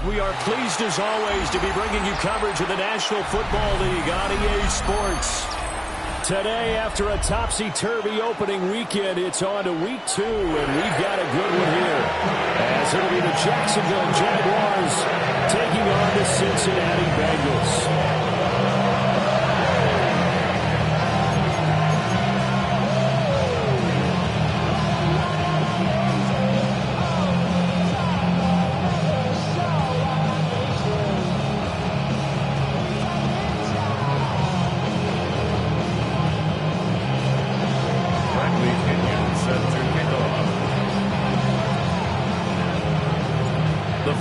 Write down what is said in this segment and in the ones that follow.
We are pleased as always to be bringing you coverage of the National Football League on EA Sports. Today, after a topsy-turvy opening weekend, it's on to week 2, and we've got a good one here. As it'll be the Jacksonville Jaguars taking on the Cincinnati Bengals.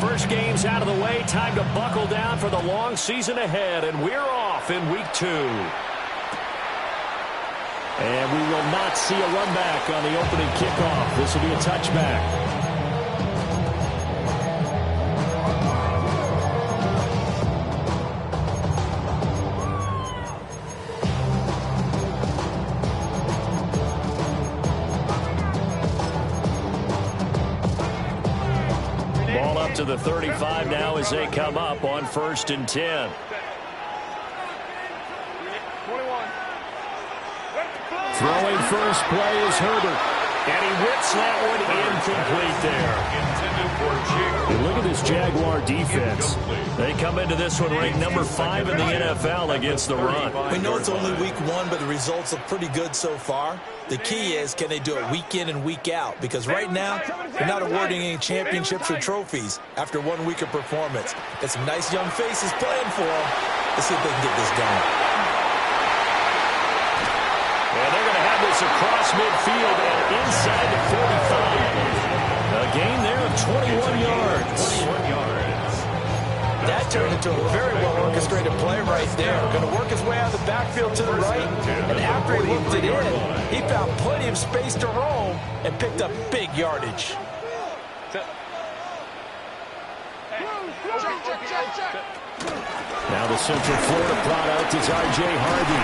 First game's out of the way. Time to buckle down for the long season ahead, and we're off in week 2. And we will not see a run back on the opening kickoff. This will be a touchback. To the 35 now as they come up on 1st and 10. Throwing first play is Herbert. And he whips that one incomplete there. And look at this Jaguar defense. They come into this one ranked number 5 in the NFL against the run. We know it's only week 1, but the results look pretty good so far. The key is, can they do it week in and week out? Because right now, they're not awarding any championships or trophies after 1 week of performance. Got some nice young faces playing for them. Let's see if they can get this done. And they're going to have this across midfield and inside the 45. A gain there of 21 yards. That turned into a very well-orchestrated play right there. Going to work his way out of the backfield to the right. And after he looked it in, he found plenty of space to roam and picked up big yardage. Now the Central Florida product is R.J. Harvey.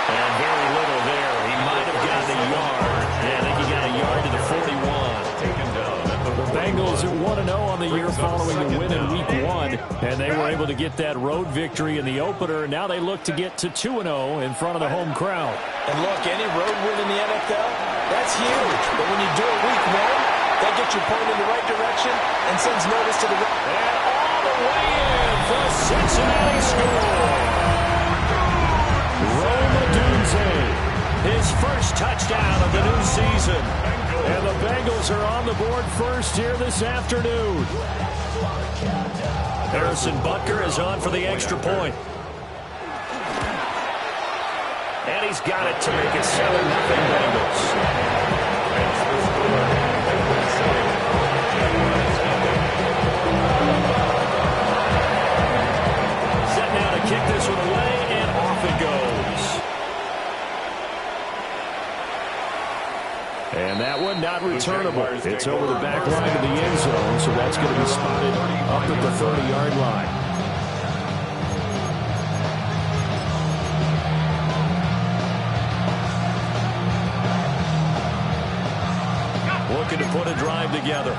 And very little there. He might have gotten a yard. Yeah, I think he got a yard to the 41. The Bengals are 1-0 on the year following the win in week 1. And they were able to get that road victory in the opener. Now they look to get to 2-0 in front of the home crowd. And look, any road win in the NFL, that's huge. But when you do it week 1, that gets you pointed in the right direction and sends notice to the... And all the way in for a Cincinnati score. His first touchdown of the new season. And the Bengals are on the board first here this afternoon. Harrison Butker is on for the extra point. And he's got it to make it 7-0 Bengals. Set now to kick this one away, and off it goes. And that one not returnable. It's over the back line of the end zone, so that's going to be spotted up at the 30-yard line. Looking to put a drive together.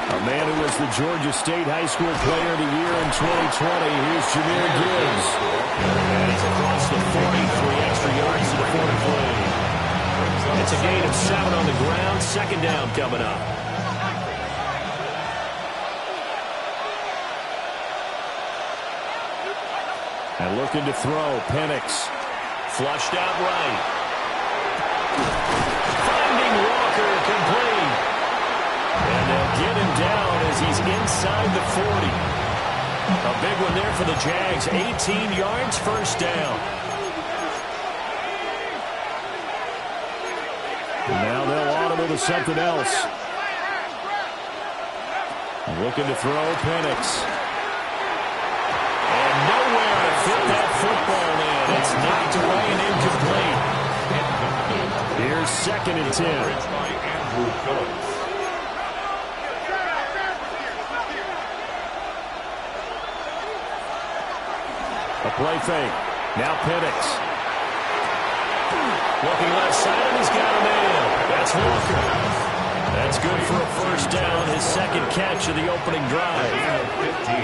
A man who was the Georgia State High School Player of the Year in 2020. Here's Jahmyr Gibbs. And he's across the 40, 3 extra yards to the 43. It's a gain of 7 on the ground. 2nd down coming up. And looking to throw, Penix. Flushed out right. Finding Walker, complete. And they'll get him down as he's inside the 40. A big one there for the Jags. 18 yards, 1st down. Now they'll audible to something else. Looking to throw, Penix. And nowhere to fit that football in. It's knocked away and incomplete. Here's 2nd and 10. A play fake. Now Penix. Looking left side, and he's got him in. That's Walker. That's good for a first down, his second catch of the opening drive. 15.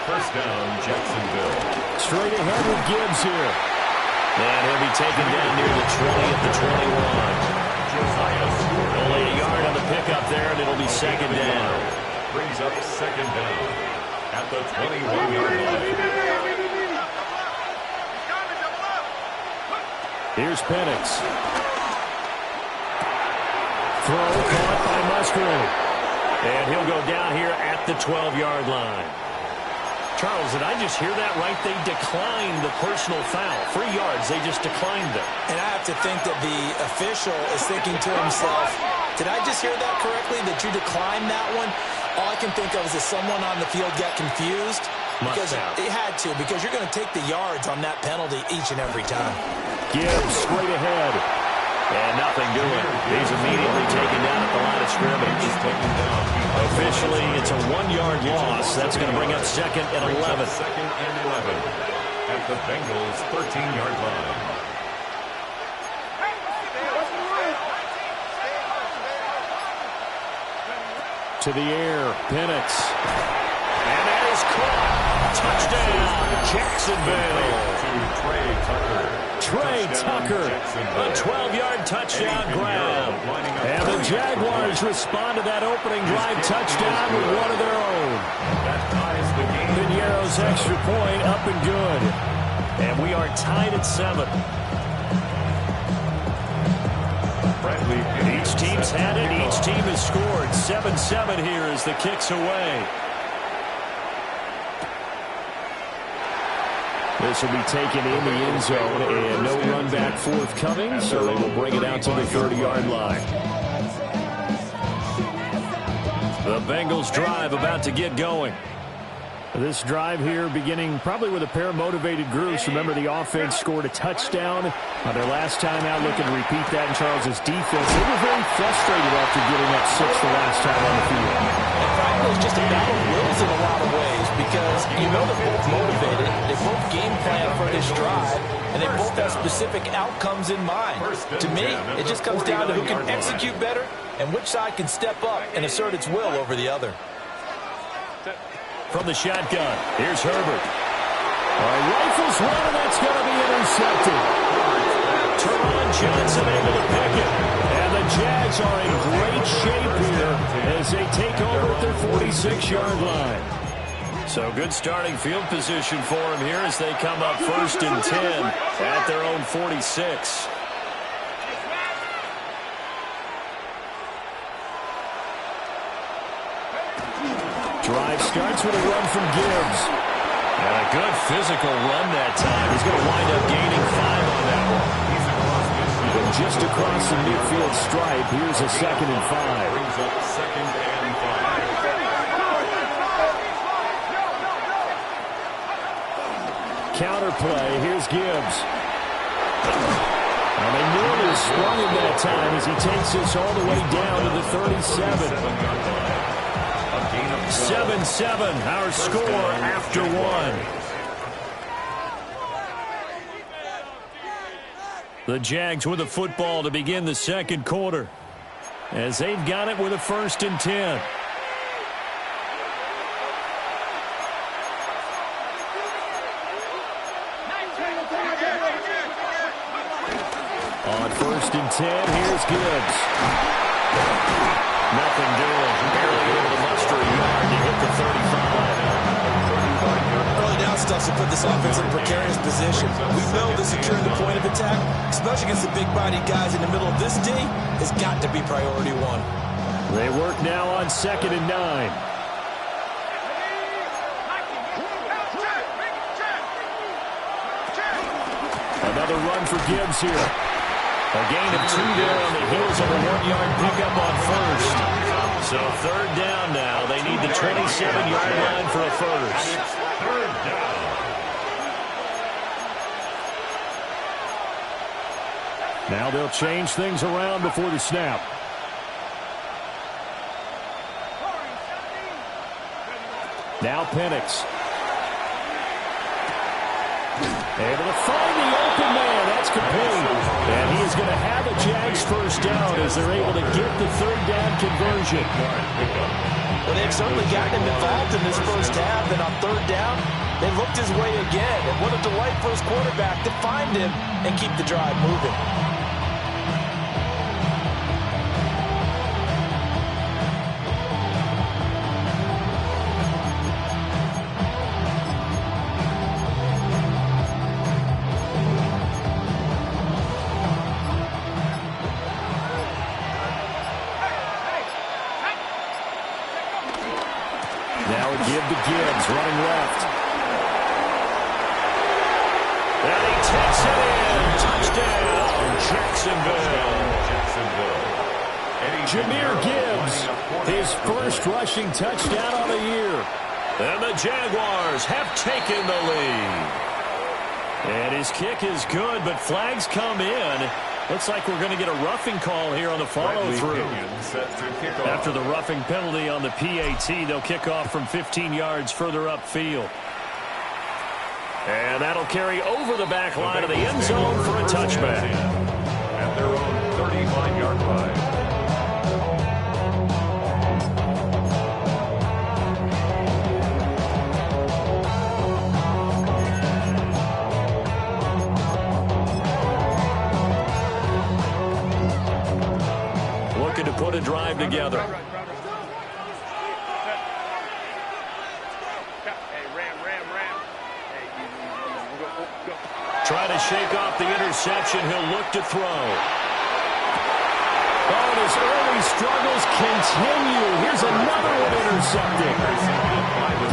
First down, Jacksonville. Straight ahead with Gibbs here. And he'll be taken down near the 20 at the 21. Only a yard on the pickup there, and it'll be second down. Brings up second down at the 21-yard line. Here's Penix. Throw caught by Musgrave. And he'll go down here at the 12-yard line. Charles, did I just hear that right? They declined the personal foul. 3 yards, they just declined them. And I have to think that the official is thinking to himself, did I just hear that correctly, that you declined that one? All I can think of is that someone on the field got confused. Because it had to, because you're going to take the yards on that penalty each and every time. Gibbs straight ahead. And nothing doing. He's immediately taken down at the line of scrimmage. Officially, it's a 1-yard loss. That's going to bring up second and 11. Second and 11 at the Bengals' 13-yard line. To the air, Penix. And that is caught. Touchdown, Jacksonville. Trey Tucker, a 12-yard touchdown grab. And the Jaguars respond to that opening drive touchdown with one of their own. Piñeiro's extra point up and good. And we are tied at 7. Each team's had it. Each team has scored. 7-7 here as the kick's away. This will be taken in the end zone, and no run back forthcoming, so they will bring it out to the 30-yard line. The Bengals drive about to get going. This drive here beginning probably with a pair of motivated groups. Remember, the offense scored a touchdown on their last time out. Looking to repeat that in Charles's defense. They were very frustrated after giving up 6 the last time on the field. And frankly, it's just a battle of wills in a lot of ways because you know they're both motivated. They both game plan for this drive, and they both have specific outcomes in mind. To me, it just comes down to who can execute better and which side can step up and assert its will over the other. From the shotgun, here's Herbert. Rifles one, and that's going to be intercepted. Teron Johnson able to pick it. And the Jags are in great shape here as they take over at their 46-yard line. So good starting field position for them here as they come up 1st and 10 at their own 46. Drive starts with a run from Gibbs. And a good physical run that time. He's going to wind up gaining 5 on that one. And just across the midfield stripe, here's a 2nd and 5. Brings up 2nd and 5. Counter play, here's Gibbs. And they nearly sprung him that time as he takes this all the way down to the 37. 7-7, our score after 1. The Jags with the football to begin the second quarter as they've got it with a 1st and 10. On 1st and 10, here's Gibbs. Nothing doing. Barely able to muster a yard to hit the 35. Early down stuff to put this offense in a precarious position. We know that securing the point of attack, especially against the big-bodied guys in the middle of this D, has got to be priority 1. They work now on 2nd and 9. Another run for Gibbs here. A gain of 2 there on the heels of a 1-yard pickup on 1st. So 3rd down now. They need the 27-yard line for a 1st. 3rd down. Now they'll change things around before the snap. Now Penix. Able to find the open man. That's complete. And he is going to have a Jags 1st down as they're able to get the third down conversion. Well, they've certainly gotten him involved in this first half, and on third down, they looked his way again. And what a delight for his quarterback to find him and keep the drive moving. Now a give to Gibbs, running left. And he takes it in. Touchdown, Jacksonville. Jahmyr Gibbs, his first rushing touchdown on the year. And the Jaguars have taken the lead. And his kick is good, but flags come in. Looks like we're going to get a roughing call here on the follow-through. After the roughing penalty on the PAT, they'll kick off from 15 yards further upfield. And that'll carry over the back line of the end zone for a touchback. At their own 35-yard line. To put a drive together. Try to shake off the interception. He'll look to throw. Oh, and his early struggles continue. Here's another one intercepted.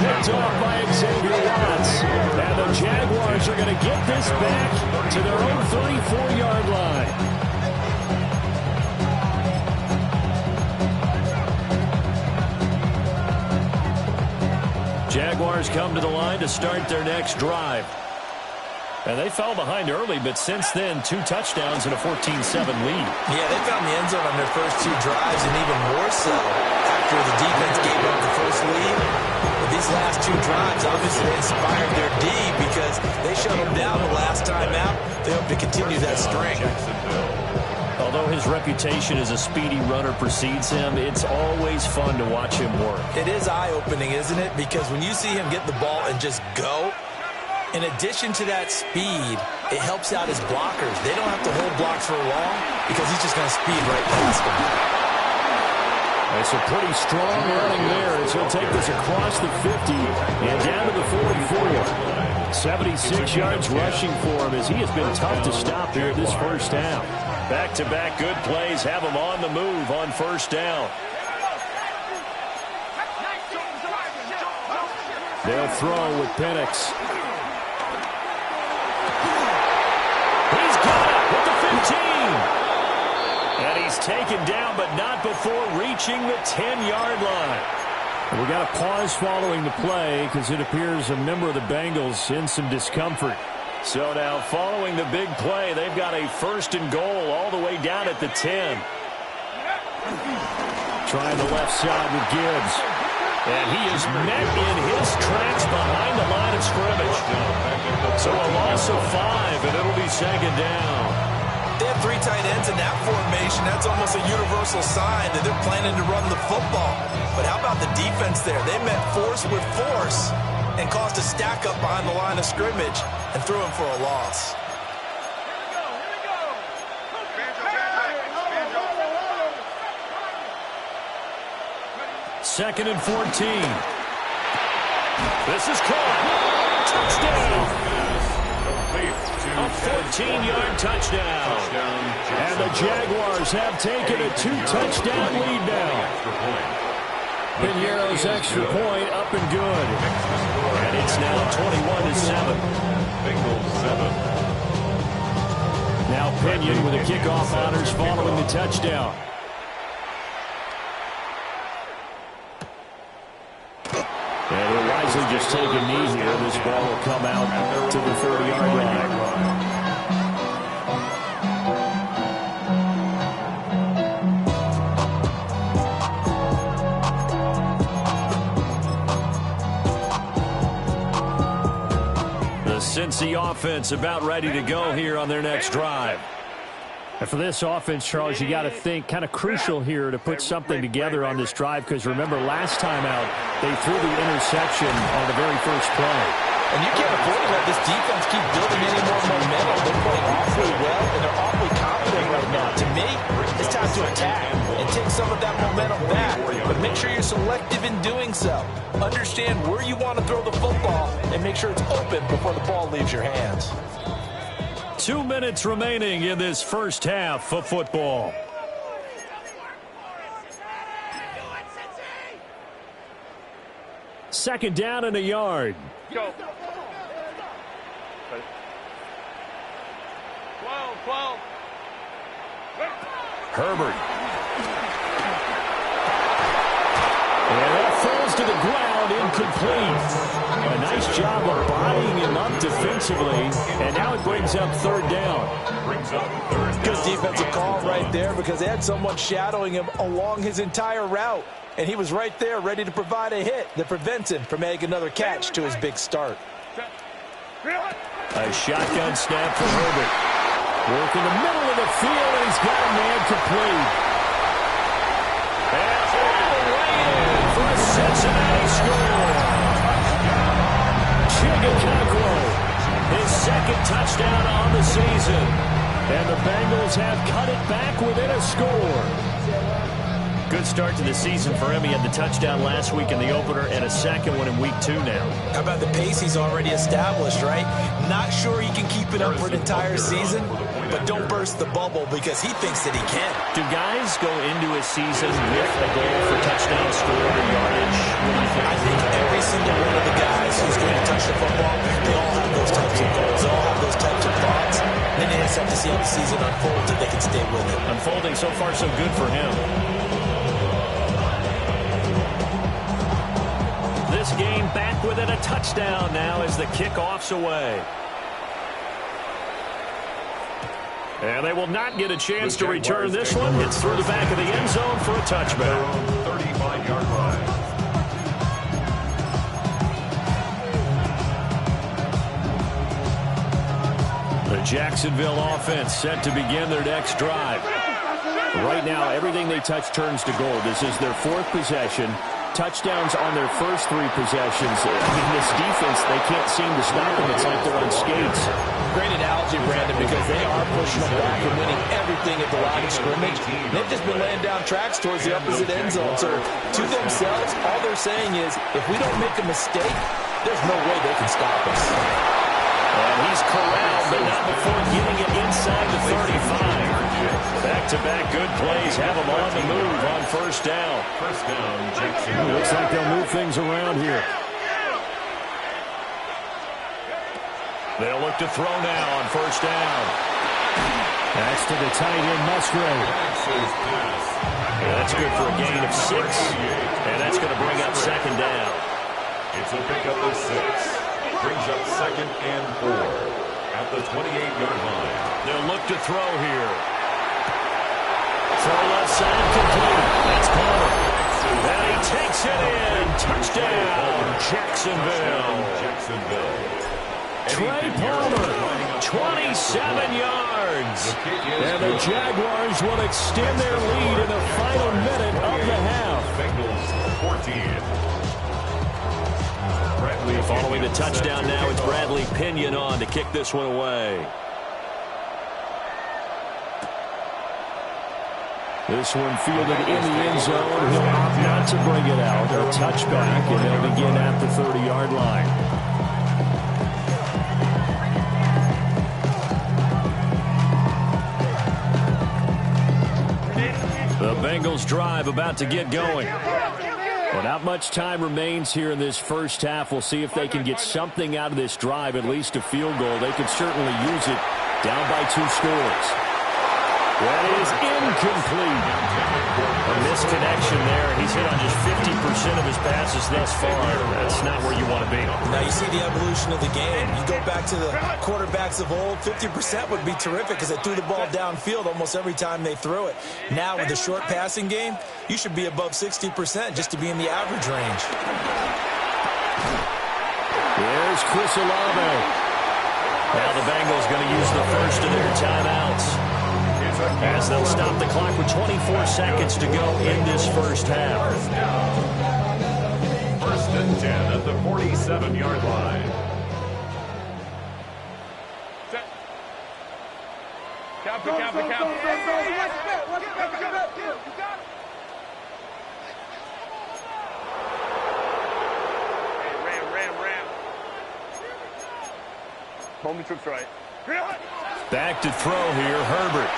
Picked off by Xavier Watts. And the Jaguars are going to get this back to their own 34-yard line. Jaguars come to the line to start their next drive. And they fell behind early, but since then, 2 touchdowns and a 14-7 lead. Yeah, they found the end zone on their first 2 drives, and even more so after the defense gave up the first lead. But these last 2 drives obviously inspired their D because they shut them down the last time out. They hope to continue that string. Although his reputation as a speedy runner precedes him, it's always fun to watch him work. It is eye-opening, isn't it? Because when you see him get the ball and just go, in addition to that speed, it helps out his blockers. They don't have to hold blocks for long because he's just going to speed right past them. It's a pretty strong running there as he'll take this across the 50 and down to the 44. 76 yards rushing for him as he has been tough to stop here this first half. Back-to-back good plays have him on the move on first down. They'll throw with Penix. He's got it with the 15. And he's taken down, but not before reaching the 10-yard line. We got a pause following the play because it appears a member of the Bengals in some discomfort. So now following the big play, they've got a 1st and goal all the way down at the 10. Trying the left side with Gibbs. And he is met in his tracks behind the line of scrimmage. So a loss of 5, and it'll be 2nd down. They have 3 tight ends in that formation. That's almost a universal sign that they're planning to run the football. But how about the defense there? They met force with force and caused a stack up behind the line of scrimmage and threw him for a loss. Second and 14. This is caught. Touchdown. A 14-yard touchdown. And the Jaguars have taken a 2-touchdown lead now. Piñeiro's extra point up and good. And it's now 21-7. Bengals 7. Now Pinion with the kickoff honors following the touchdown. And he'll wisely just take a knee here. This ball will come out to the 30-yard line. The Cincy offense about ready to go here on their next drive. And for this offense, Charles, you got to think kind of crucial here to put something together on this drive, because remember last time out they threw the interception on the very first play. And you can't afford to let this defense keep building any more momentum. They're playing awfully well, and they're awfully confident right now. To me, it's time to attack and take some of that momentum back. But make sure you're selective in doing so. Understand where you want to throw the football and make sure it's open before the ball leaves your hands. 2 minutes remaining in this first half of football. Second down and a yard. Go. 12. Herbert. And that falls to the ground, incomplete. A nice job of bodying him up defensively, and now it brings up third down. Good defensive call right there, because they had someone shadowing him along his entire route, and he was right there ready to provide a hit that prevents him from making another catch to his big start. A shotgun snap for Herbert. Work in the middle of the field, and he's got a man complete. And all the way in for a Cincinnati score. Chigacaco, his second touchdown on the season. And the Bengals have cut it back within a score. Good start to the season for him. He had the touchdown last week in the opener and a second one in week 2 now. How about the pace he's already established, right? Not sure he can keep it up for an entire season, but don't burst the bubble because he thinks that he can. Do guys go into a season with a goal for touchdown score or yardage? What do you think? I think every single one of the guys who's going to touch the football, they all have those types of goals. They all have those types of thoughts. Then they just have to see how the season unfolds and they can stay with it. Unfolding so far so good for him. This game back within a touchdown now as the kickoff's away. And they will not get a chance to return this one. It's through the back of the end zone for a touchback. 35-yard line. The Jacksonville offense set to begin their next drive. Right now, everything they touch turns to gold. This is their 4th possession. Touchdowns on their first 3 possessions. I mean, this defense, they can't seem to stop them. It's like they're on skates. Great analogy, Brandon, because they are pushing them back and winning everything at the line of scrimmage. They've just been laying down tracks towards the opposite end zone. So to themselves, all they're saying is, if we don't make a mistake, there's no way they can stop us. And he's corralled, but not before getting it inside the 35. Back-to-back good plays have them on the move on first down. First down, Jacksonville. Looks like they'll move things around here. They'll look to throw now on first down. That's to the tight end, Musgrave. That's good for a gain of 6. And that's going to bring up second down. It's a pickup of 6. Brings up second and 4 at the 28-yard line. They'll look to throw here. Throw left side complete. That's Palmer. And he takes it in. Touchdown, Jacksonville. Trey Palmer, 27 yards. And the Jaguars will extend their lead in the final minute of the half. Bengals 14. Following the touchdown now, it's Bradley Pinion on to kick this one away. This one fielded in the end zone. He'll opt not to bring it out. A touchback, and they'll begin at the 30-yard line. The Bengals drive about to get going. Well, not much time remains here in this first half. We'll see if they can get something out of this drive, at least a field goal. They could certainly use it down by 2 scores. That is incomplete. A misconnection there. He's hit on just 50% of his passes thus far. That's not where you want to be. Now you see the evolution of the game. You go back to the quarterbacks of old, 50% would be terrific because they threw the ball downfield almost every time they threw it. Now with the short passing game, you should be above 60% just to be in the average range. There's Chris Olave. Now the Bengals going to use the first of their timeouts. as they'll stop the clock with 24 seconds to go in this first half. First and 10 at the 47-yard line. Count it. Ram. Home troops right. Back to throw here, Herbert.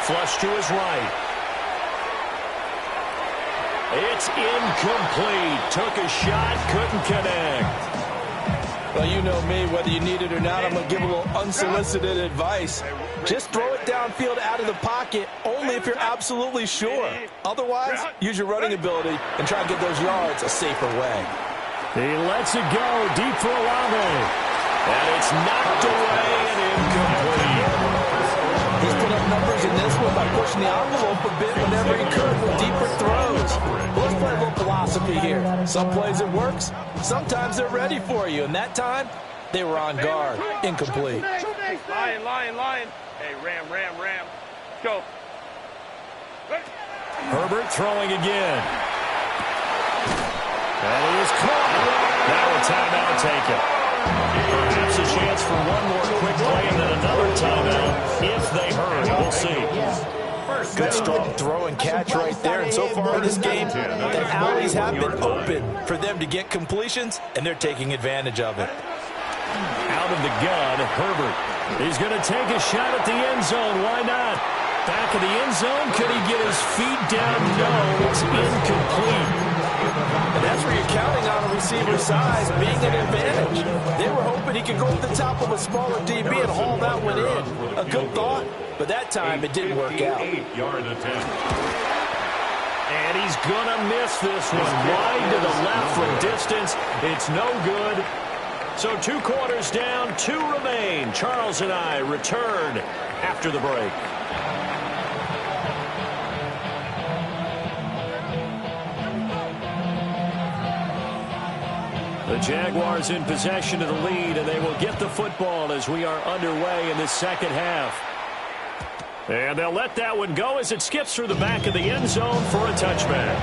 Flush to his right. It's incomplete. Took a shot, couldn't connect. Well, you know me, whether you need it or not, I'm going to give a little unsolicited advice. Just throw it downfield out of the pocket, only if you're absolutely sure. Otherwise, use your running ability and try and get those yards a safer way. He lets it go deep for Olave. And it's knocked away and incomplete. He's put up numbers in this one by pushing the envelope a bit whenever he could with deeper throws. Well, let's play a little philosophy here. Some plays it works, sometimes they're ready for you. And that time, they were on guard. Incomplete. Lion. Hey, Ram. Go. Herbert throwing again. And he is caught. Now a timeout taken. Perhaps a chance for one more quick play and then another timeout if they hurry. We'll see. Good strong throw and catch right there. And so far in this game, the alleys have been open for them to get completions, and they're taking advantage of it. Out of the gun, Herbert. He's going to take a shot at the end zone. Why not? Back of the end zone. Could he get his feet down? No, it's incomplete. And that's where you're counting on a receiver's size being an advantage. They were hoping he could go to the top of a smaller DB and haul that one in. A good thought, but that time it didn't work out. 8-yard attempt. And he's going to miss this one. Wide to the left from distance. It's no good. So 2 quarters down, 2 remain. Charles and I return after the break. The Jaguars in possession of the lead, and they will get the football as we are underway in this second half. And they'll let that one go as it skips through the back of the end zone for a touchback.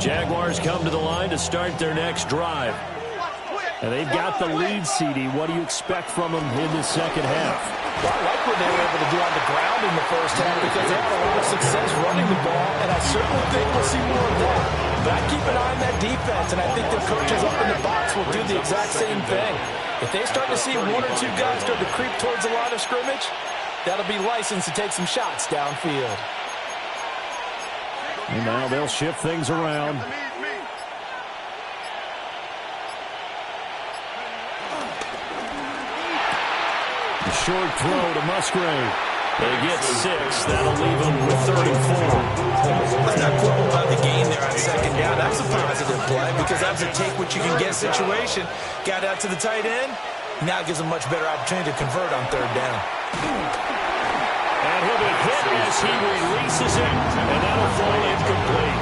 Jaguars come to the line to start their next drive. And they've got the lead, CD. What do you expect from them in the second half? Well, I like what they were able to do on the ground in the first half because they had a lot of success running the ball, and I certainly think we'll see more of that. But I keep an eye on that defense, and I think their coaches up in the box will do the exact same thing. If they start to see 1 or 2 guys start to creep towards the line of scrimmage, that'll be licensed to take some shots downfield. And now they'll shift things around. A short throw to Musgrave. They get 6. That'll leave them with 34. Let's not quibble about the gain there on second down. That's a positive play because that's a take-what-you-can-get situation. Got out to the tight end. Now it gives them a much better opportunity to convert on third down. And he'll be hit as he releases it, and that'll fall incomplete.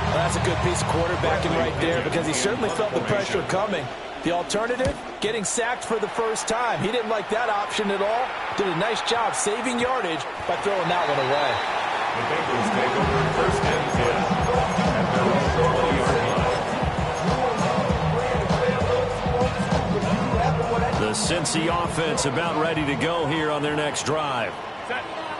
Well, that's a good piece of quarterbacking right there because he certainly felt the pressure coming. The alternative, getting sacked for the first time. He didn't like that option at all. Did a nice job saving yardage by throwing that one away. The Bengals take over first and 10 at their own 20-yard line. The Cincy offense about ready to go here on their next drive.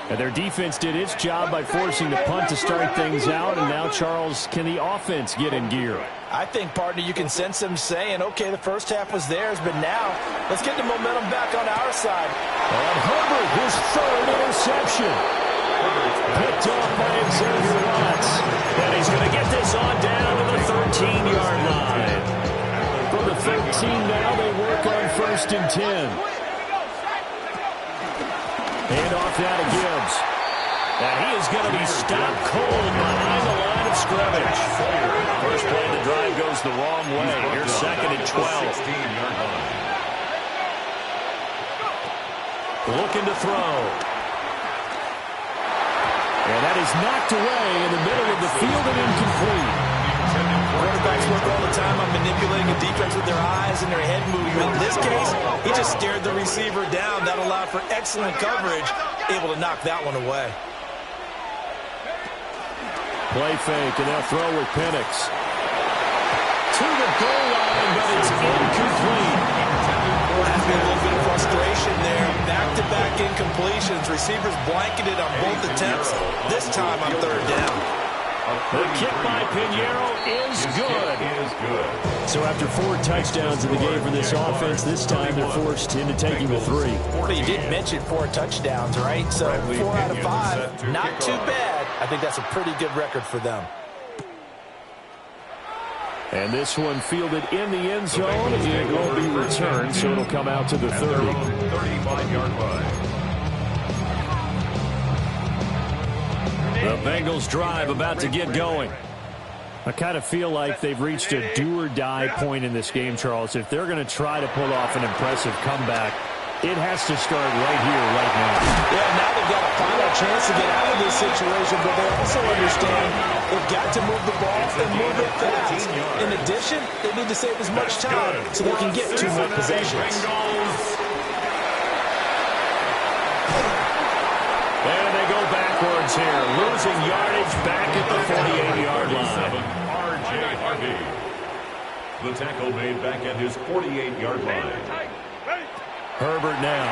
And their defense did its job by forcing the punt to start things out, and now, Charles, can the offense get in gear? I think, partner, you can sense them saying, okay, the first half was theirs, but now let's get the momentum back on our side. And Herbert, his 3rd interception. Picked off by Xavier Watts. And he's going to get this on down to the 13-yard line. From the 13 now, they work on 1st and 10. Hand off now to Gibbs. And he is going to be stopped cold behind the line of scrimmage. First play of the drive goes the wrong way. Here's 2nd and 12. looking to throw. And that is knocked away in the middle of the field and incomplete. Quarterbacks work all the time on manipulating a defense with their eyes and their head movement. In this case, he just stared the receiver down. That allowed for excellent coverage, able to knock that one away. Play fake, and they'll throw with Penix. To the goal line, but it's incomplete. Has been a little bit of frustration there. Back-to-back incompletions. Receivers blanketed on both attempts. This time on third down. The kick by Pinheiro is good. So after 4 touchdowns in the game for this offense, this time they're forced into taking the 3. Well, you did mention 4 touchdowns, right? So 4 out of 5, not too bad. I think that's a pretty good record for them. And this one fielded in the end zone. It will be returned, so it'll come out to the 30. 35-yard line. The Bengals drive about to get going. I kind of feel like they've reached a do-or-die point in this game, Charles. If they're going to try to pull off an impressive comeback, it has to start right here, right now. Yeah, now they've got a final chance to get out of this situation, but they also understand they've got to move the ball and move it fast. In addition, they need to save as much time so they can get 2 more possessions. And they go backwards here, losing yardage back at the 48-yard line. R.J. Harvey. The tackle made back at his 48-yard line. Herbert now.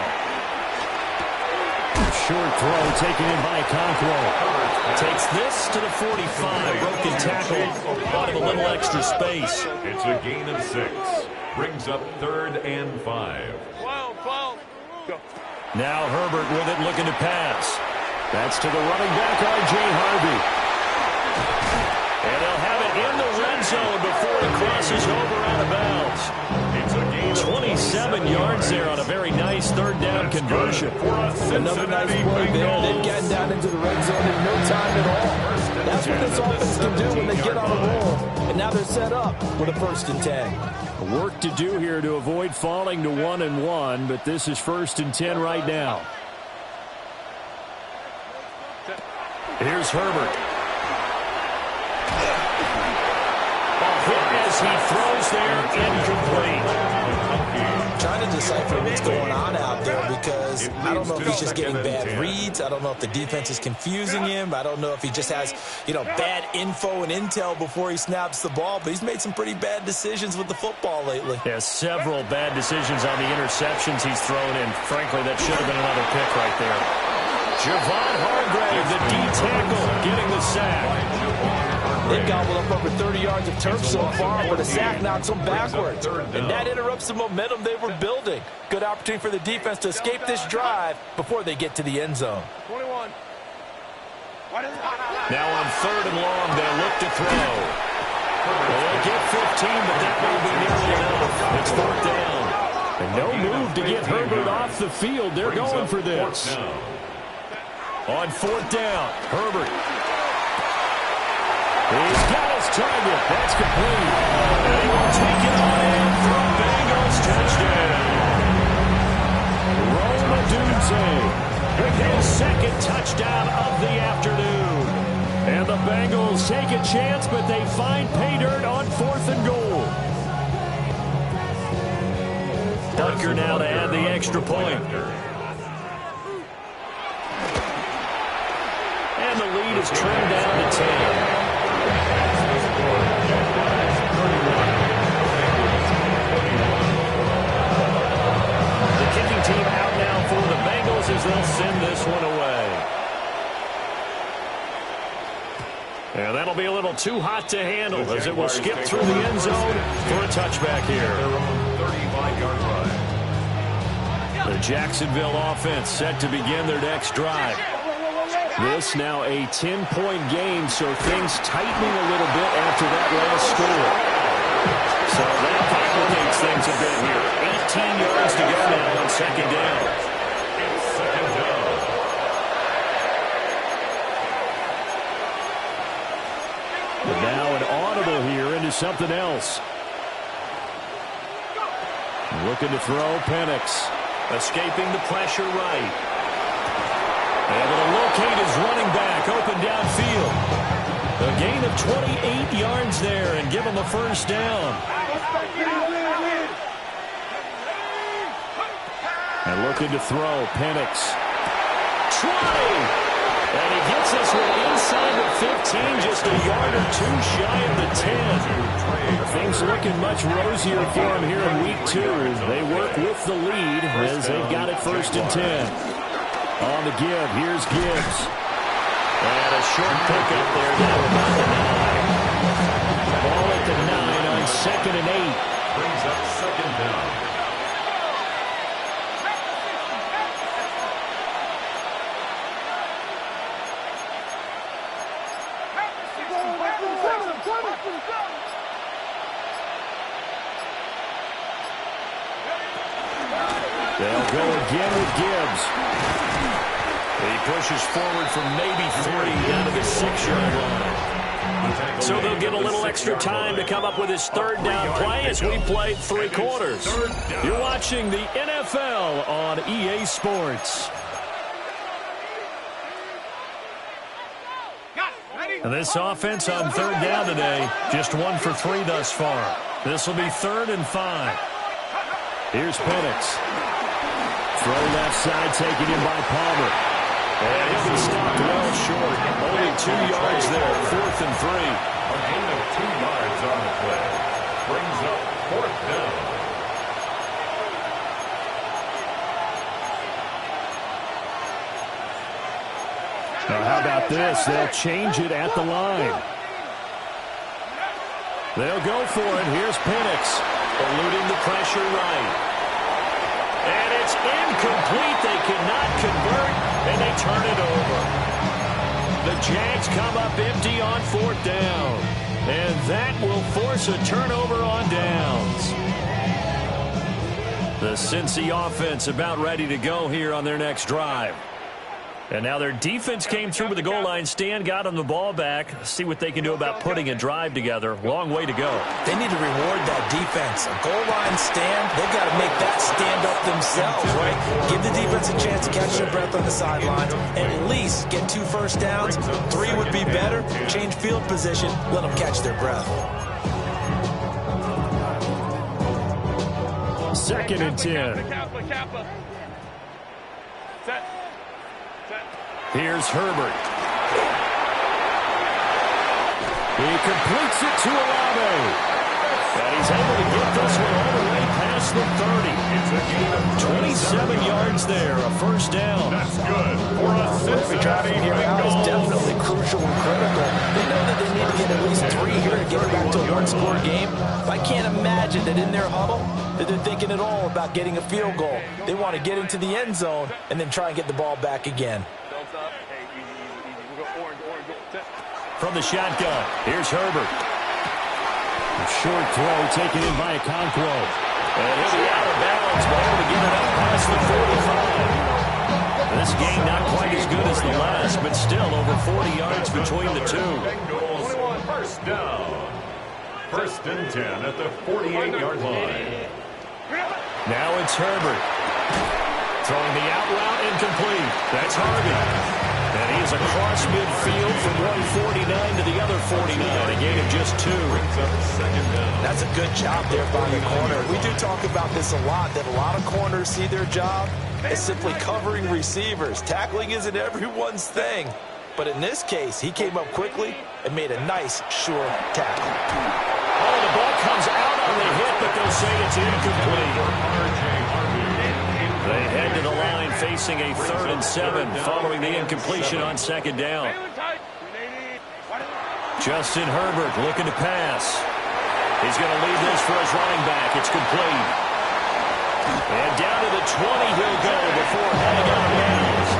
Short throw taken in by Conquo. Takes this to the 45. Broken tackle. Bought him a little extra space. It's a gain of 6. Brings up 3rd and 5. 12. Go. Now Herbert with it, looking to pass. That's to the running back, R.J. Harvey. And they'll have it in the red zone before it crosses over out of bounds. It's a gain of 27 yards there on a very nice 3rd down conversion. Another nice play there. They've gotten down into the red zone in no time at all. That's what this offense can do when they get on a roll. And now they're set up with a 1st and 10. Work to do here to avoid falling to 1-1, but this is 1st and 10 right now. Here's Herbert. A hit as he throws there, incomplete. Trying to decipher what's going on out there because I don't know if he's just getting bad reads. I don't know if the defense is confusing him. I don't know if he just has, bad info and intel before he snaps the ball. But he's made some pretty bad decisions with the football lately. Yeah, several bad decisions on the interceptions he's thrown in. Frankly, that should have been another pick right there. Javon Hargrave, the D-tackle, getting the sack. They've gobbled up over 30 yards of turf so far, but a sack knocks them backwards. And that interrupts the momentum they were building. Good opportunity for the defense to escape this drive before they get to the end zone. 21. Now on 3rd and long, they'll look to throw. Well, they'll get 15, but that won't be nearly enough. It's 4th down. And no move to get Herbert off the field. They're going for this. On 4th down, Herbert. He's got his target. That's complete. And he will take it on in for a Bengals touchdown. Rome Odunze with his 2nd touchdown of the afternoon. And the Bengals take a chance, but they find pay dirt on 4th and goal. Ducker now to add the extra point. And the lead is trimmed down to 10. The kicking team out now for the Bengals as they'll send this one away. And that'll be a little too hot to handle as it will skip through the end zone for a touchback here. 35-yard line. The Jacksonville offense set to begin their next drive. This now a 10-point game, so things tightening a little bit after that last score. So that complicates things a bit here. 18 yards to go now on 2nd down. It's 2nd down. But now an audible here into something else. Looking to throw, Penix. Escaping the pressure right. Able to locate his running back open downfield. A gain of 28 yards there and give him a first down. And looking to throw, Penix. Trying! And he gets this one inside the 15, just a yard or two shy of the 10. Things looking much rosier for him here in week 2. They work with the lead as they've got it 1st and 10. On the give, here's Gibbs. And a short pickup there now about the 9. Ball at the 9 on 2nd and 8. Brings up 2nd down. They'll go again with Gibbs. He pushes forward from maybe 3 down to the 6-yard line. So they'll get a little extra time to come up with his 3rd down play as we play 3 quarters. You're watching the NFL on EA Sports. And this offense on 3rd down today, just 1 for 3 thus far. This will be 3rd and 5. Here's Penix. Throw left side, taken in by Palmer. And he'll be stopped well short. Only 2 yards there, 4th and 3. A gain of 2 yards on the play. Brings up 4th down. Now how about this? They'll change it at the line. They'll go for it. Here's Penix. Eluding the pressure right. And it's incomplete. They cannot convert, and they turn it over. The Jags come up empty on 4th down. And that will force a turnover on downs. The Cincy offense about ready to go here on their next drive. And now their defense came through with the goal line stand, got them the ball back. See what they can do about putting a drive together. Long way to go. They need to reward that defense. A goal line stand, they've got to make that stand up themselves, right? Give the defense a chance to catch their breath on the sidelines. At least get 2 first downs. 3 would be better. Change field position. Let them catch their breath. 2nd and 10. Here's Herbert. He completes it to Olave. And he's able to get this one all the way past the 30. 27 yards there, a first down. That's good for a Cincinnati Driving here out is definitely crucial and critical. They know that they need to get at least 3 here to get it back to a 1-score game. I can't imagine that in their huddle that they're thinking at all about getting a field goal. They want to get into the end zone and then try and get the ball back again. From the shotgun, here's Herbert. A short throw taken in by Ockbok. And he'll be out of bounds, but able to get it up past the 45. This game not quite as good as the last, but still over 40 yards between the two. Bengals first down. 1st and 10 at the 48-yard line. Now it's Herbert. Throwing the out route incomplete. That's Harvey. And he is across midfield from 149 to the other 49. A gain of just 2. That's a good job there by the corner. We do talk about this a lot, that a lot of corners see their job as simply covering receivers. Tackling isn't everyone's thing. But in this case, he came up quickly and made a nice, sure tackle. Oh, the ball comes out on the hit, but they'll say it's incomplete. They head to the line facing a 3rd and 7 following the incompletion on 2nd down. Justin Herbert looking to pass. He's going to leave this for his running back. It's complete. And down to the 20 he'll go before heading out of bounds.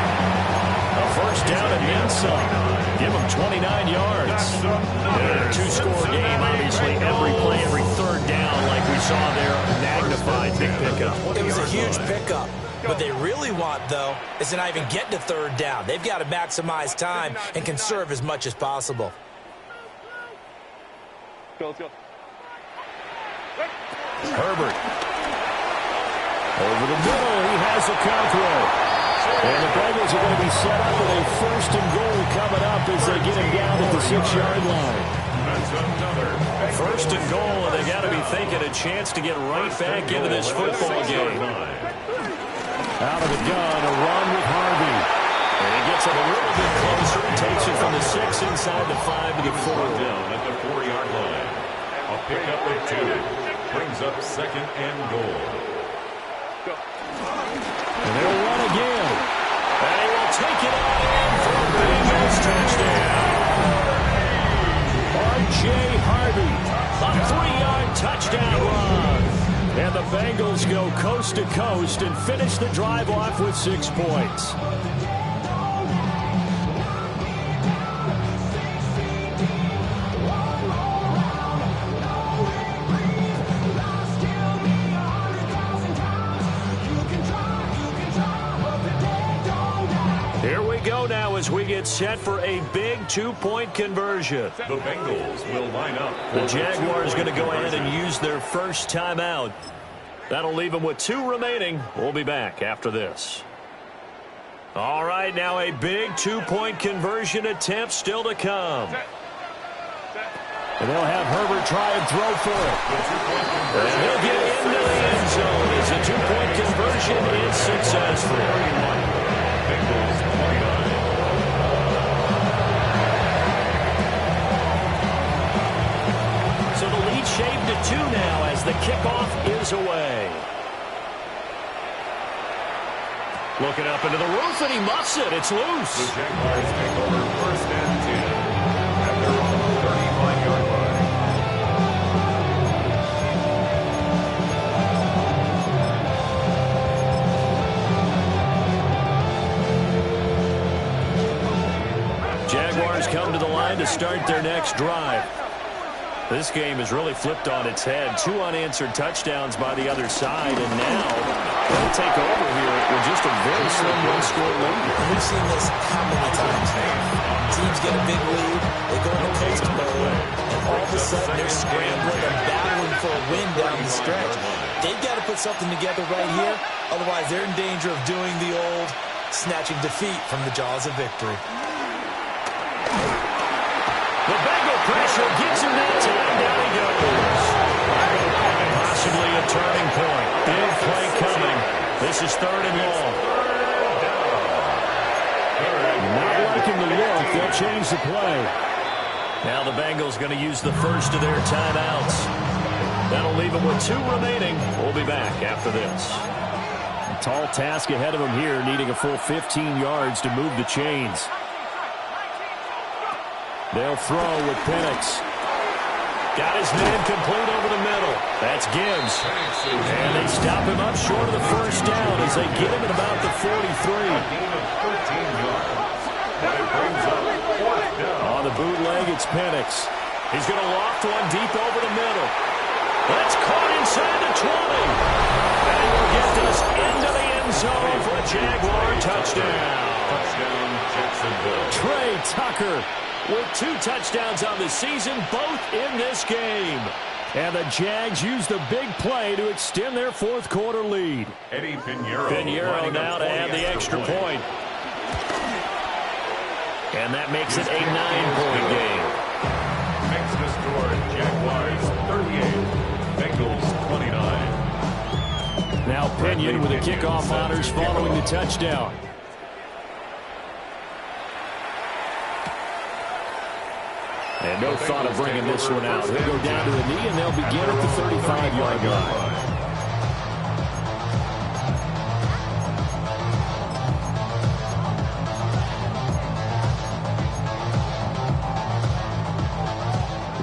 A first down and then some. Give him 29 yards. A 2-score game, obviously. Every play, every 3rd down, like we saw there, magnified big pickup. It was a huge pickup. What they really want, though, is to not even get to 3rd down. They've got to maximize time and conserve as much as possible. Herbert. Over the middle, he has a control. And the Bengals are going to be set up with a first and goal coming up as they get him down at the 6-yard line. First and goal, and they got to be thinking a chance to get right back into this football game. Out of the gun, a run with Harvey. And he gets it a little bit closer. Takes it from the 6 inside the 5 to the 4. Down at the 4-yard line. A pickup of 2. Brings up second and goal. And they'll run again. And he will take it out in for a Bengals touchdown. R.J. Harvey, a 3-yard touchdown run. And the Bengals go coast to coast and finish the drive off with 6 points. Here we go now as we get set for a big 2-point conversion. The Bengals will line up. The Jaguars going to go ahead and use their first timeout. That'll leave them with 2 remaining. We'll be back after this. All right, now a big 2-point conversion attempt still to come. And they'll have Herbert try and throw for it. And he'll get into the end zone as a 2-point conversion is successful. Bengals 29. So the lead shaved to 2 now as the kickoff is away. Looking up into the roof, and he muffs it. It's loose. The Jaguars take over first and 10 at their own 35-yard line. Jaguars come to the line to start their next drive. This game has really flipped on its head. 2 unanswered touchdowns by the other side, and now they'll take over here with just a very slim one-score lead. We've seen this how many times now? Teams get a big lead, they go into coast mode, and all of a sudden they're scrambling and battling for a win down the stretch. They've got to put something together right here, otherwise they're in danger of doing the old snatching defeat from the jaws of victory. The Bengal pressure gets him that time. Down he goes. Possibly a turning point. Big play coming. This is 3rd and long. Not liking the look. They'll change the play. Now the Bengals going to use the first of their timeouts. That'll leave them with 2 remaining. We'll be back after this. A tall task ahead of them here, needing a full 15 yards to move the chains. They'll throw with Penix. Got his man complete over the middle. That's Gibbs. And they stop him up short of the first down as they get him at about the 43. On the bootleg, it's Penix. He's going to loft one deep over the middle. That's caught inside the 20. And he will get this into the end zone for a Jaguar touchdown. Touchdown, Jacksonville. Trey Tucker with 2 touchdowns on the season, both in this game. And the Jags use the big play to extend their 4th quarter lead. Eddie Pinheiro. Pinheiro now to add the extra point. And that makes it a 9-point game. Makes the score Jaguars 38, Bengals 29. Now Pinion with the kickoff honors following the touchdown. And no thought of bringing this one out. He'll go down to the knee, and they'll begin at the 35-yard line.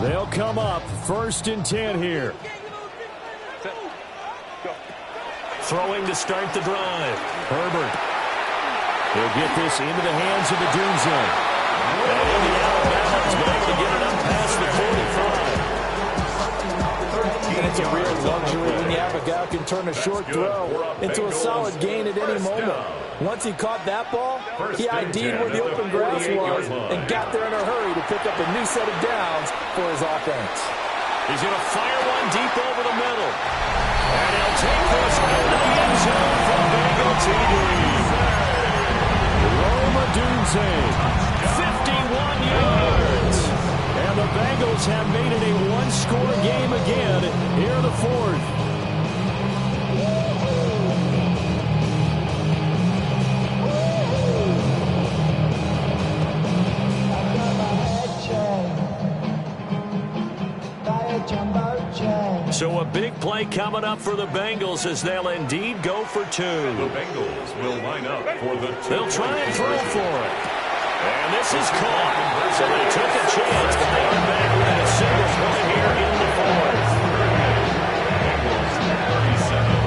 They'll come up 1st and 10 here. Throwing to start the drive. Herbert. He'll get this into the hands of the Doom Zone. And in the out of bounds, but able to get it up past the 45. And it's a real luxury when you have a guy who can turn a short throw into a solid gain at any moment. Once he caught that ball, he ID'd where the open grass was and got there in a hurry to pick up a new set of downs for his offense. He's going to fire one deep over the middle. And he'll take this out of the end zone for Bengal TD. Roma Dunze, 51 yards. And the Bengals have made it a one-score game again here in the fourth. So a big play coming up for the Bengals as they'll indeed go for two. The Bengals will line up for the two. They'll try and throw for it. And this is caught. So they took a chance, but they are back with a single play here in the fourth. Bengals 37.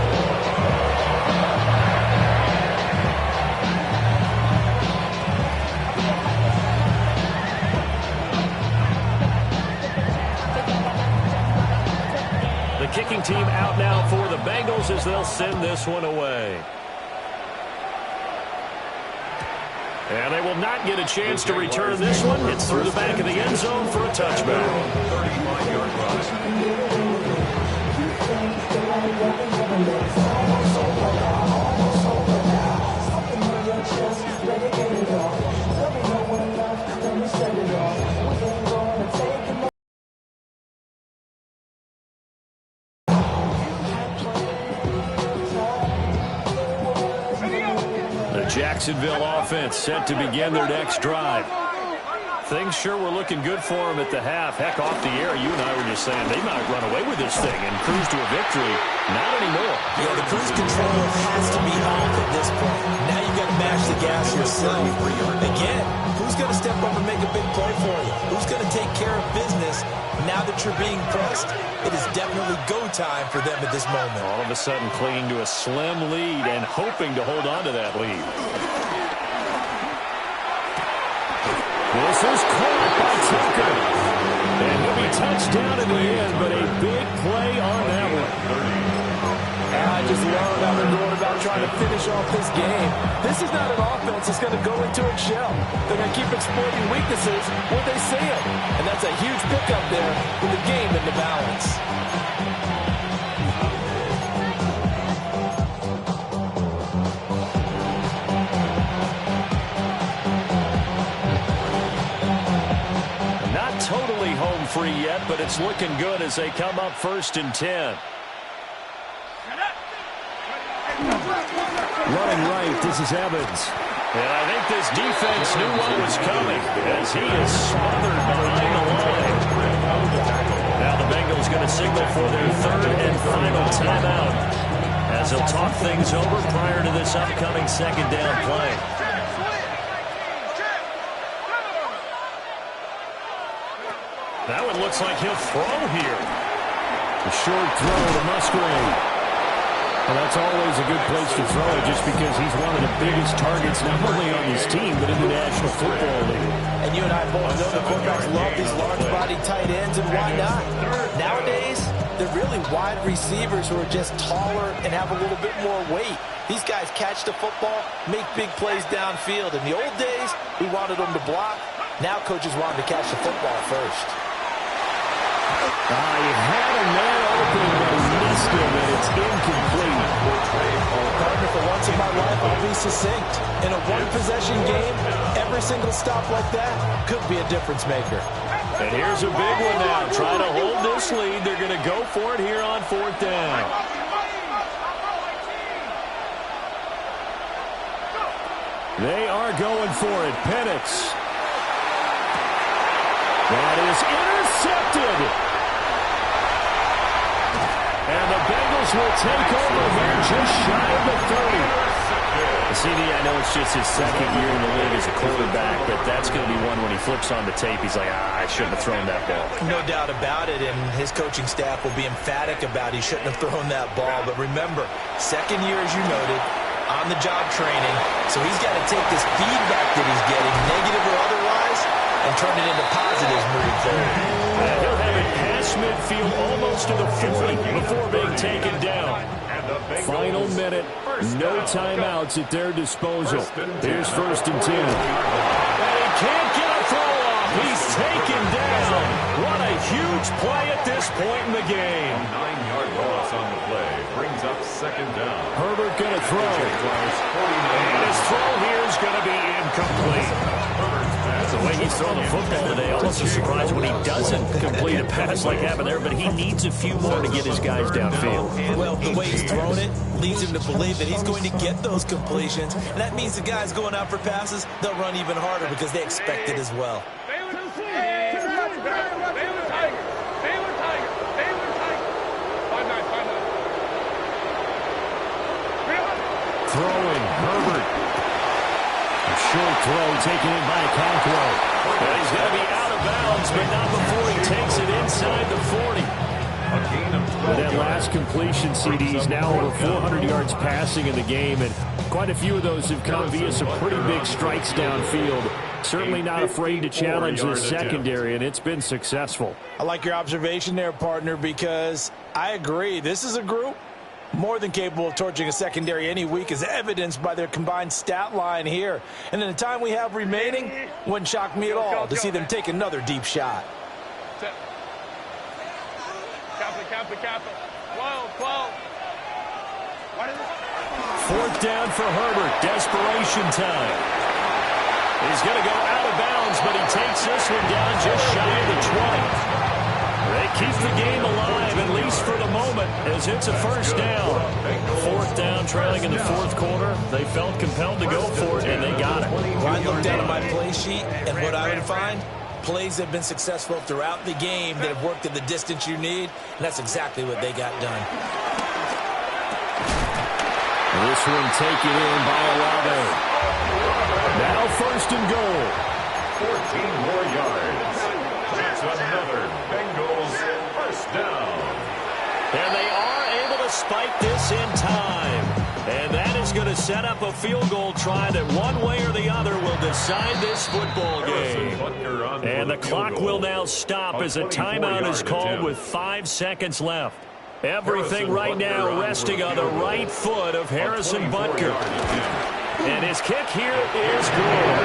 The kicking team out now for the Bengals as they'll send this one away. And they will not get a chance to return this one. It's through the back of the end zone for a touchback. 35-yard Jacksonville offense set to begin their next drive. Things sure were looking good for them at the half. Heck, off the air, you and I were just saying they might run away with this thing and cruise to a victory. Not anymore. Yeah, the cruise control has to be off at this point. Now you've got to mash the gas yourself. Again, who's going to step up and make a big play for you? Who's going to take care of business now that you're being pressed? It is definitely go time for them at this moment. All of a sudden clinging to a slim lead and hoping to hold on to that lead. This is caught by Tucker. And he'll be touched down in the end, but a big play on that one. And I just love how they're going about trying to finish off this game. This is not an offense that's going to go into its shell. They're going to keep exploiting weaknesses where they see them. And that's a huge pickup there with the game in the balance. Not totally home free yet, but it's looking good as they come up 1st and 10. Running right, this is Evans. And I think this defense knew what was coming as he is smothered behind the line. Now the Bengals going to signal for their 3rd and final timeout as they'll talk things over prior to this upcoming 2nd down play. That one looks like he'll throw here. A short throw to Musgrave. Well, that's always a good place to throw it just because he's one of the biggest targets not only on his team but in the National Football League. And you and I both know the quarterbacks love these large-bodied tight ends, and why not? Nowadays, they're really wide receivers who are just taller and have a little bit more weight. These guys catch the football, make big plays downfield. In the old days, we wanted them to block. Now coaches want them to catch the football first. He had a man open, but he missed him, and it's incomplete. Partner, for once in my life, I'll be succinct. In a one-possession game, every single stop like that could be a difference maker. And here's a big one now. Trying to hold this lead. They're going to go for it here on 4th down. They are going for it. Penix. That is intercepted. And the Bengals will take over here just shy of the 30. CD, I know it's just his 2nd year in the league as a quarterback, but that's going to be one when he flips on the tape. He's like, I shouldn't have thrown that ball. No doubt about it, and his coaching staff will be emphatic about he shouldn't have thrown that ball. But remember, 2nd year, as you noted, on-the-job training, so he's got to take this feedback that he's getting, negative or otherwise, and turn it into positives moving forward. He'll have it past midfield almost to the 40 before being taken down. Final minute, no timeouts at their disposal. Here's 1st and 10. And he can't get a throw off. He's taken down. What a huge play at this point in the game. A 9-yard loss on the play brings up second down. Herbert going to throw. And his throw here is going to be incomplete. The way he's throwing the football today, almost a surprise when he doesn't complete a pass like happened there, but he needs a few more to get his guys downfield. Well, the way he's thrown it leads him to believe that he's going to get those completions, and that means the guys going out for passes, they'll run even harder because they expect it as well. Throwing, Herbert. A short throw taken in by Conquo. And he's going to be out of bounds, but not before he takes it inside the 40. With that last completion, CD's now over 400 yards passing in the game, and quite a few of those have come via some pretty big strikes downfield. Certainly not afraid to challenge this secondary, and it's been successful. I like your observation there, partner, because I agree. This is a group more than capable of torching a secondary any week, as evidenced by their combined stat line here. And in the time we have remaining, wouldn't shock me at all to see them take another deep shot. Fourth down for Herbert. Desperation time. He's going to go out of bounds, but he takes this one down just shy of the 20. They keep the game alive, at least for the moment, as it's a first down. Fourth down, trailing in the fourth quarter. They felt compelled to go for it, and they got it. Well, I looked down at my play sheet, and what I would find, plays have been successful throughout the game that have worked at the distance you need, and that's exactly what they got done. This one taken in by 11. Now first and goal. 14 more yards. It's another Bengals first down. And they are able to spike this in time. And that is going to set up a field goal try that one way or the other will decide this football game. And the clock will now stop as a timeout is called with 5 seconds left. Everything right now resting on the right foot of Harrison Butker. And his kick here is good.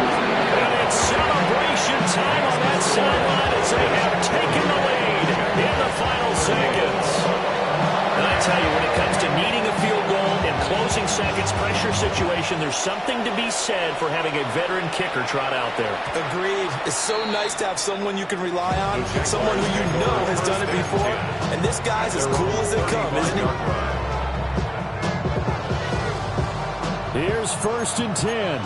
And it's celebration time on that sideline as they have taken the lead in the final seconds. And I tell you, when it comes to needing a field goal in closing seconds, pressure situation, there's something to be said for having a veteran kicker trot out there. Agreed. It's so nice to have someone you can rely on, someone who you know has done it before. And this guy's as cool as they come, isn't he? Here's first and 10.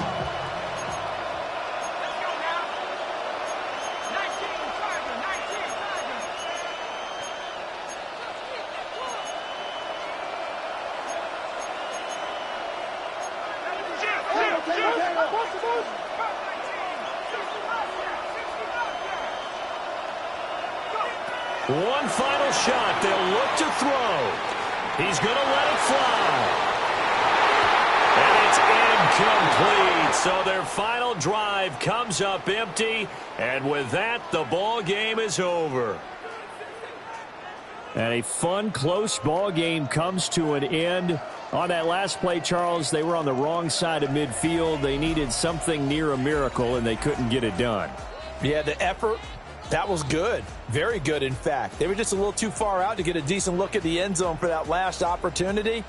One final shot. They'll look to throw. He's going to let it fly. And it's incomplete. So their final drive comes up empty. And with that, the ball game is over. And a fun, close ball game comes to an end. On that last play, Charles, they were on the wrong side of midfield. They needed something near a miracle, and they couldn't get it done. Yeah, the effort, that was good. Very good, in fact. They were just a little too far out to get a decent look at the end zone for that last opportunity.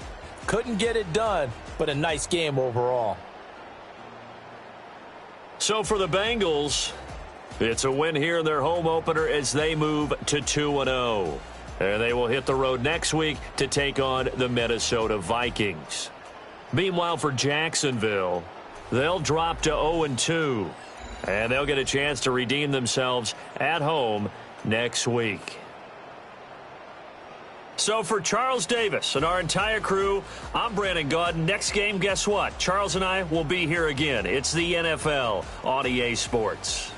Couldn't get it done, but a nice game overall. So for the Bengals, it's a win here in their home opener as they move to 2-0. And they will hit the road next week to take on the Minnesota Vikings. Meanwhile, for Jacksonville, they'll drop to 0-2. And they'll get a chance to redeem themselves at home next week. So for Charles Davis and our entire crew, I'm Brandon Gaudin. Next game, guess what? Charles and I will be here again. It's the NFL on EA Sports.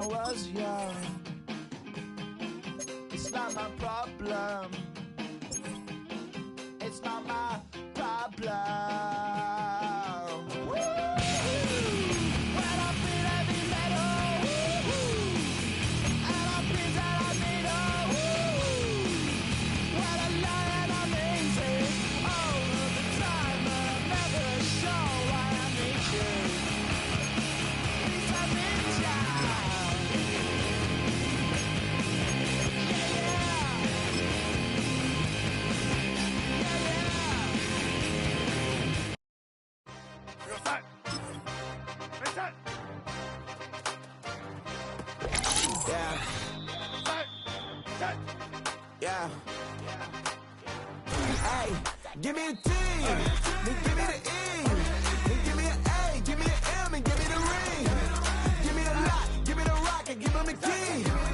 was young. It's not my problem. It's not my problem. Yeah. Hey, give me a T, then give me the E, then give me an A, give me an M, and give me the ring. Give me the lock, give me the rock, and give him the key.